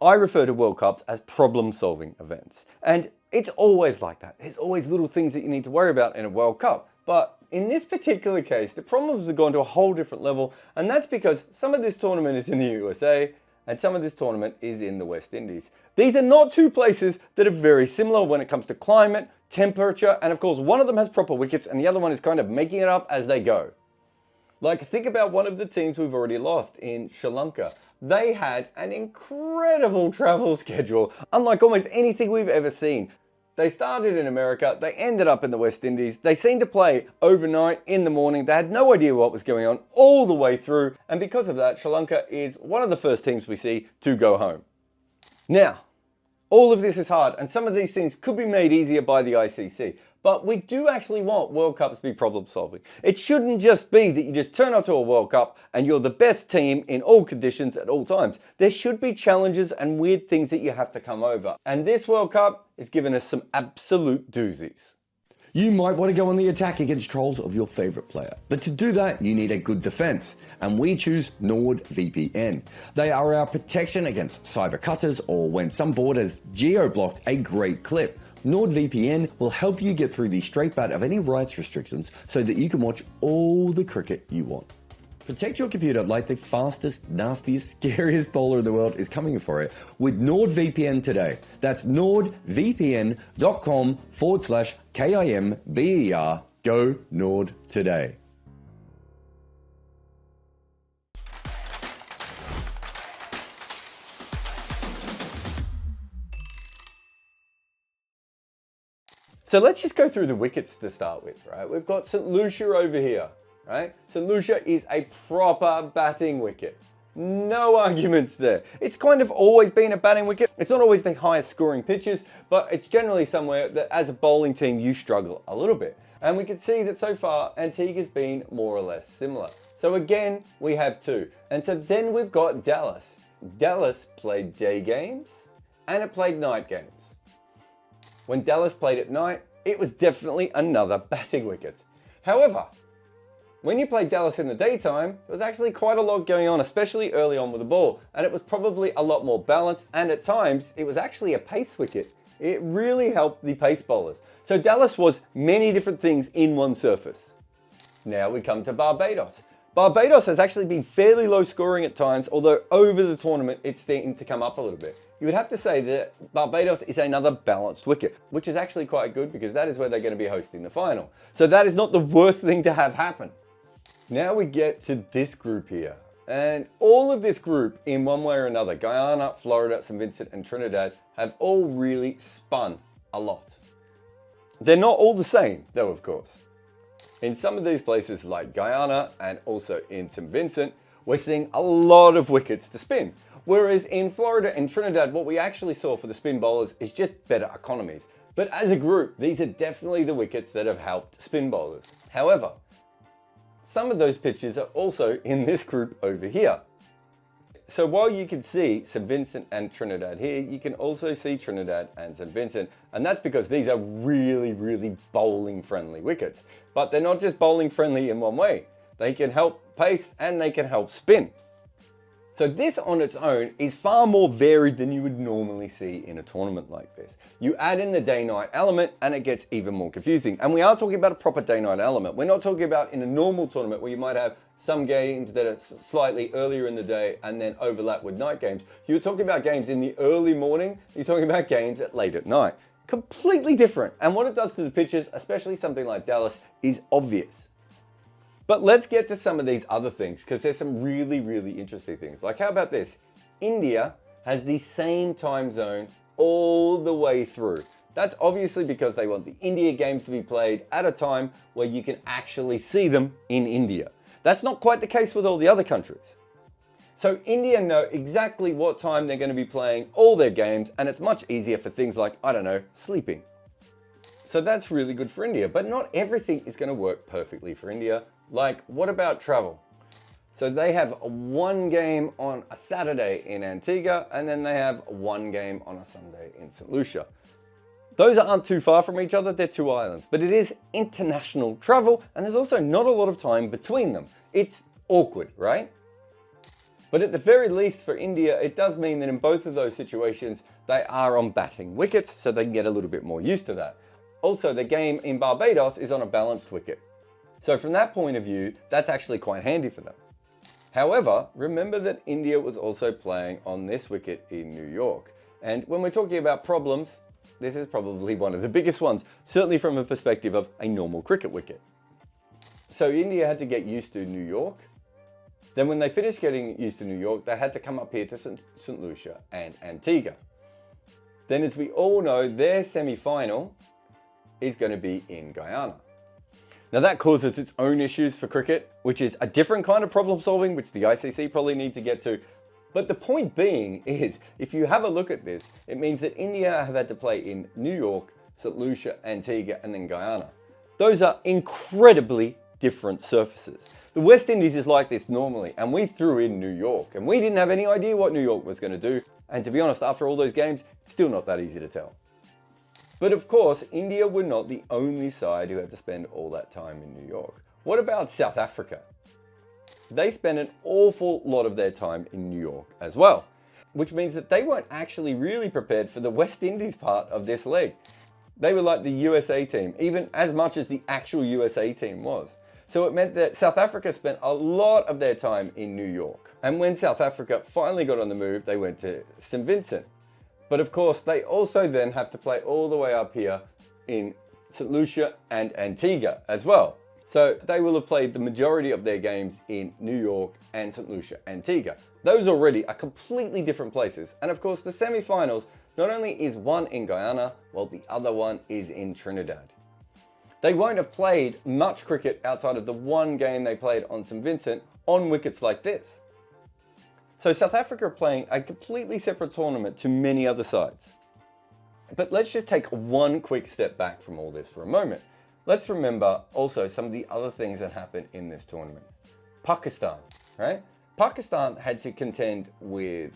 I refer to World Cups as problem-solving events. And it's always like that. There's always little things that you need to worry about in a World Cup. But in this particular case, the problems have gone to a whole different level, and that's because some of this tournament is in the USA and some of this tournament is in the West Indies. These are not two places that are very similar when it comes to climate, temperature, and of course one of them has proper wickets and the other one is kind of making it up as they go. Like, think about one of the teams we've already lost in Sri Lanka. They had an incredible travel schedule, unlike almost anything we've ever seen. They started in America, they ended up in the West Indies, they seemed to play overnight in the morning, they had no idea what was going on all the way through, and because of that, Sri Lanka is one of the first teams we see to go home. Now, all of this is hard, and some of these things could be made easier by the ICC, but we do actually want World Cups to be problem solving. It shouldn't just be that you just turn up to a World Cup and you're the best team in all conditions at all times. There should be challenges and weird things that you have to come over. And this World Cup is giving us some absolute doozies. You might want to go on the attack against trolls of your favorite player, but to do that you need a good defense, and we choose NordVPN. They are our protection against cyber cutters or when some board has geo-blocked a great clip. NordVPN will help you get through the straight bat of any rights restrictions so that you can watch all the cricket you want. Protect your computer like the fastest, nastiest, scariest bowler in the world is coming for it with NordVPN today. That's nordvpn.com/KIMBER. Go Nord today. So let's just go through the wickets to start with, right? We've got St. Lucia over here, right? St. Lucia is a proper batting wicket. No arguments there. It's kind of always been a batting wicket. It's not always the highest scoring pitches, but it's generally somewhere that as a bowling team, you struggle a little bit. And we can see that so far, Antigua's been more or less similar. So again, we have two. And so then we've got Dallas. Dallas played day games and it played night games. When Dallas played at night, it was definitely another batting wicket. However, when you played Dallas in the daytime, there was actually quite a lot going on, especially early on with the ball, and it was probably a lot more balanced, and at times, it was actually a pace wicket. It really helped the pace bowlers. So Dallas was many different things in one surface. Now we come to Barbados. Barbados has actually been fairly low scoring at times, although over the tournament it's starting to come up a little bit. You would have to say that Barbados is another balanced wicket, which is actually quite good because that is where they're going to be hosting the final. So that is not the worst thing to have happen. Now we get to this group here. And all of this group, in one way or another, Guyana, Florida, St. Vincent and Trinidad, have all really spun a lot. They're not all the same, though, of course. In some of these places like Guyana and also in St. Vincent, we're seeing a lot of wickets to spin. Whereas in Florida and Trinidad, what we actually saw for the spin bowlers is just better economies. But as a group, these are definitely the wickets that have helped spin bowlers. However, some of those pitches are also in this group over here. So while you can see St. Vincent and Trinidad here, you can also see Trinidad and St. Vincent. And that's because these are really, really bowling friendly wickets. But they're not just bowling friendly in one way. They can help pace and they can help spin. So this on its own is far more varied than you would normally see in a tournament like this. You add in the day-night element and it gets even more confusing. And we are talking about a proper day-night element. We're not talking about in a normal tournament where you might have some games that are slightly earlier in the day and then overlap with night games. You're talking about games in the early morning. You're talking about games at late at night. Completely different. And what it does to the pitches, especially something like Dallas, is obvious. But let's get to some of these other things because there's some really, really interesting things. Like how about this? India has the same time zone all the way through. That's obviously because they want the India games to be played at a time where you can actually see them in India. That's not quite the case with all the other countries. So India know exactly what time they're going to be playing all their games, and it's much easier for things like, I don't know, sleeping. So that's really good for India, but not everything is going to work perfectly for India. Like, what about travel? So they have one game on a Saturday in Antigua, and then they have one game on a Sunday in St. Lucia. Those aren't too far from each other, they're two islands, but it is international travel, and there's also not a lot of time between them. It's awkward, right? But at the very least for India, it does mean that in both of those situations, they are on batting wickets, so they can get a little bit more used to that. Also, the game in Barbados is on a balanced wicket. So from that point of view, that's actually quite handy for them. However, remember that India was also playing on this wicket in New York. And when we're talking about problems, this is probably one of the biggest ones, certainly from a perspective of a normal cricket wicket. So India had to get used to New York. Then when they finished getting used to New York, they had to come up here to St. Lucia and Antigua. Then as we all know, their semi-final is going to be in Guyana. Now that causes its own issues for cricket, which is a different kind of problem solving, which the ICC probably need to get to. But the point being is, if you have a look at this, it means that India have had to play in New York, St. Lucia, Antigua, and then Guyana. Those are incredibly different surfaces. The West Indies is like this normally, and we threw in New York, and we didn't have any idea what New York was going to do. And to be honest, after all those games, it's still not that easy to tell. But of course, India were not the only side who had to spend all that time in New York. What about South Africa? They spent an awful lot of their time in New York as well, which means that they weren't actually really prepared for the West Indies part of this leg. They were like the USA team, even as much as the actual USA team was. So it meant that South Africa spent a lot of their time in New York. And when South Africa finally got on the move, they went to St. Vincent. But of course, they also then have to play all the way up here in St. Lucia and Antigua as well. So they will have played the majority of their games in New York and St. Lucia, Antigua. Those already are completely different places. And of course, the semi-finals, not only is one in Guyana, while the other one is in Trinidad. They won't have played much cricket outside of the one game they played on St. Vincent on wickets like this. So South Africa are playing a completely separate tournament to many other sides. But let's just take one quick step back from all this for a moment. Let's remember also some of the other things that happened in this tournament. Pakistan, right? Pakistan had to contend with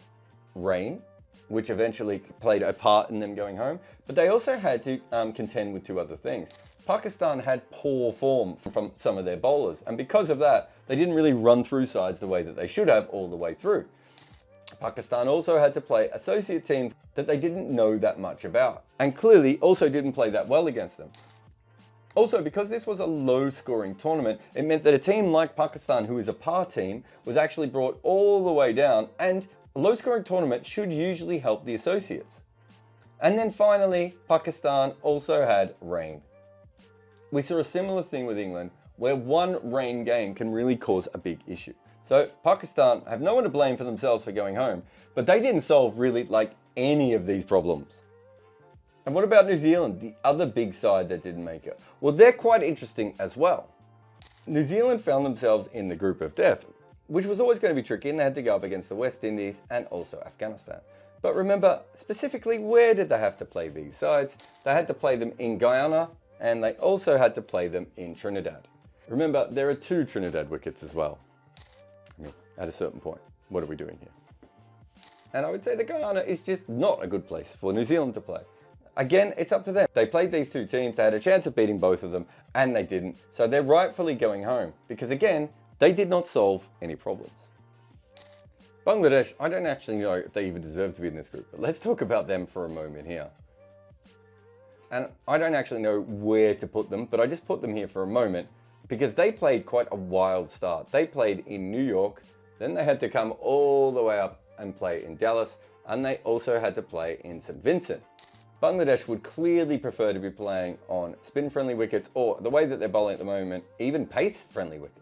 rain, which eventually played a part in them going home, but they also had to contend with two other things. Pakistan had poor form from some of their bowlers, and because of that, they didn't really run through sides the way that they should have all the way through. Pakistan also had to play associate teams that they didn't know that much about, and clearly also didn't play that well against them. Also, because this was a low-scoring tournament, it meant that a team like Pakistan, who is a par team, was actually brought all the way down, and a low-scoring tournament should usually help the associates. And then finally, Pakistan also had rain. We saw a similar thing with England, where one rain game can really cause a big issue. So Pakistan have no one to blame for themselves for going home, but they didn't solve really like any of these problems. And what about New Zealand, the other big side that didn't make it? Well, they're quite interesting as well. New Zealand found themselves in the group of death, which was always going to be tricky, and they had to go up against the West Indies and also Afghanistan. But remember, specifically, where did they have to play these sides? They had to play them in Guyana, and they also had to play them in Trinidad. Remember, there are two Trinidad wickets as well. I mean, at a certain point, what are we doing here? And I would say that Guyana is just not a good place for New Zealand to play. Again, it's up to them. They played these two teams, they had a chance of beating both of them, and they didn't. So they're rightfully going home, because again, they did not solve any problems. Bangladesh, I don't actually know if they even deserve to be in this group, but let's talk about them for a moment here. And I don't actually know where to put them, but I just put them here for a moment because they played quite a wild start. They played in New York, then they had to come all the way up and play in Dallas, and they also had to play in St. Vincent. Bangladesh would clearly prefer to be playing on spin-friendly wickets, or the way that they're bowling at the moment, even pace-friendly wickets.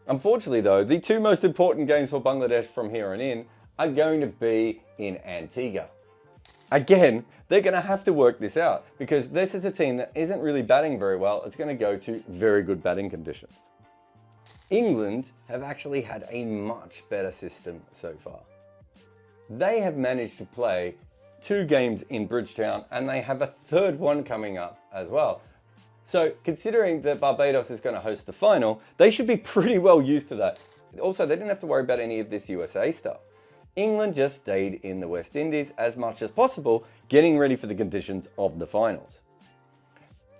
Unfortunately though, the two most important games for Bangladesh from here on in are going to be in Antigua. Again, they're going to have to work this out because this is a team that isn't really batting very well. It's going to go to very good batting conditions. England have actually had a much better system so far. They have managed to play 2 games in Bridgetown, and they have a third one coming up as well. So considering that Barbados is going to host the final, they should be pretty well used to that. Also, they didn't have to worry about any of this USA stuff. England just stayed in the West Indies as much as possible, getting ready for the conditions of the finals.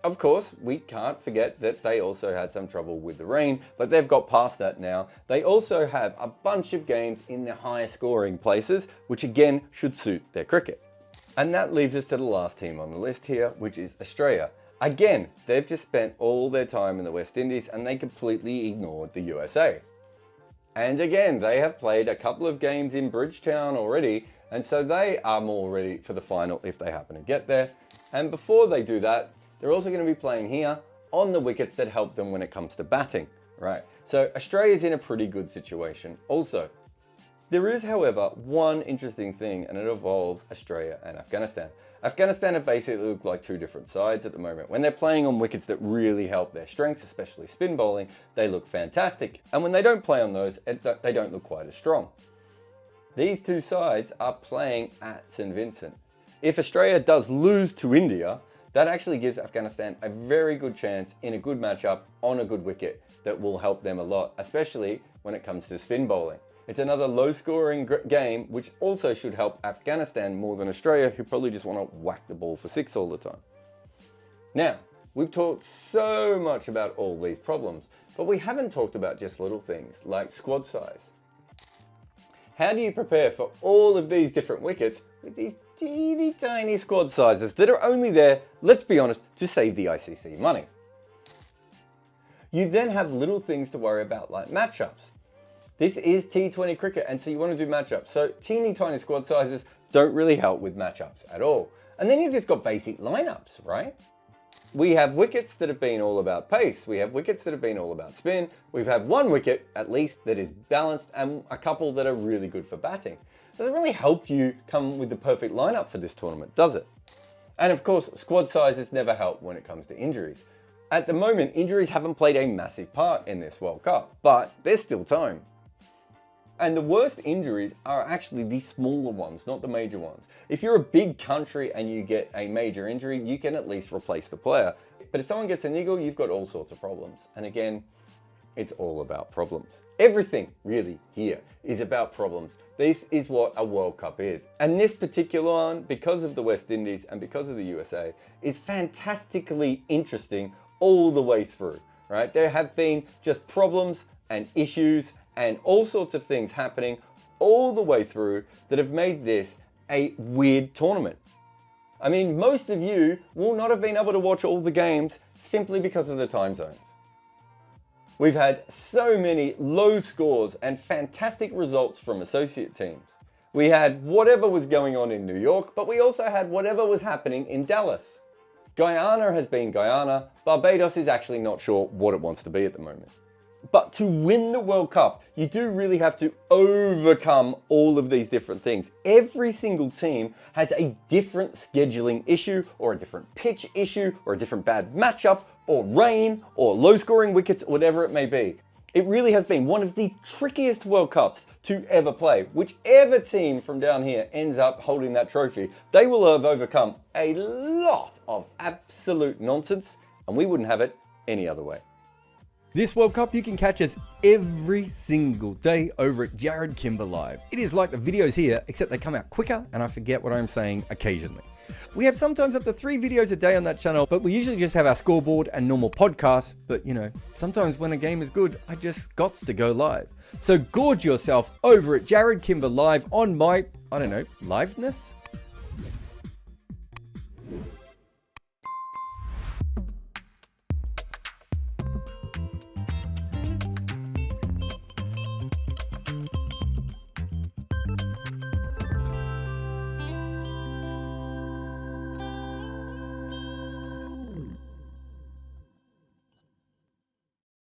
Of course, we can't forget that they also had some trouble with the rain, but they've got past that now. They also have a bunch of games in the higher scoring places, which again should suit their cricket. And that leaves us to the last team on the list here, which is Australia. Again, they've just spent all their time in the West Indies and they completely ignored the USA. And again, they have played a couple of games in Bridgetown already, and so they are more ready for the final if they happen to get there. And before they do that, they're also going to be playing here on the wickets that help them when it comes to batting, right? So Australia's in a pretty good situation also. There is, however, one interesting thing, and it involves Australia and Afghanistan. Afghanistan have basically looked like two different sides at the moment. When they're playing on wickets that really help their strengths, especially spin bowling, they look fantastic. And when they don't play on those, they don't look quite as strong. These two sides are playing at St. Vincent. If Australia does lose to India, that actually gives Afghanistan a very good chance in a good matchup on a good wicket that will help them a lot, especially when it comes to spin bowling. It's another low-scoring game, which also should help Afghanistan more than Australia, who probably just want to whack the ball for six all the time. Now, we've talked so much about all these problems, but we haven't talked about just little things like squad size. How do you prepare for all of these different wickets with these teeny tiny squad sizes that are only there, let's be honest, to save the ICC money? You then have little things to worry about like matchups. This is T20 cricket, and so you want to do matchups. So teeny tiny squad sizes don't really help with matchups at all. And then you've just got basic lineups, right? We have wickets that have been all about pace. We have wickets that have been all about spin. We've had one wicket, at least, that is balanced, and a couple that are really good for batting. Doesn't really help you come with the perfect lineup for this tournament, does it? And of course, squad sizes never help when it comes to injuries. At the moment, injuries haven't played a massive part in this World Cup, but there's still time. And the worst injuries are actually the smaller ones, not the major ones. If you're a big country and you get a major injury, you can at least replace the player. But if someone gets a niggle, you've got all sorts of problems. And again, it's all about problems. Everything really here is about problems. This is what a World Cup is. And this particular one, because of the West Indies and because of the USA, is fantastically interesting all the way through, right? There have been just problems and issues and all sorts of things happening all the way through that have made this a weird tournament. I mean, most of you will not have been able to watch all the games simply because of the time zones. We've had so many low scores and fantastic results from associate teams. We had whatever was going on in New York, but we also had whatever was happening in Dallas. Guyana has been Guyana. Barbados is actually not sure what it wants to be at the moment. But to win the World Cup, you do really have to overcome all of these different things. Every single team has a different scheduling issue, or a different pitch issue, or a different bad matchup, or rain, or low scoring wickets, whatever it may be. It really has been one of the trickiest World Cups to ever play. Whichever team from down here ends up holding that trophy, they will have overcome a lot of absolute nonsense, and we wouldn't have it any other way. This World Cup you can catch us every single day over at Jarrod Kimber Live. It is like the videos here, except they come out quicker and I forget what I'm saying occasionally. We have sometimes up to 3 videos a day on that channel, but we usually just have our scoreboard and normal podcasts. But you know, sometimes when a game is good, I just gots to go live. So gorge yourself over at Jarrod Kimber Live on my, I don't know, liveness?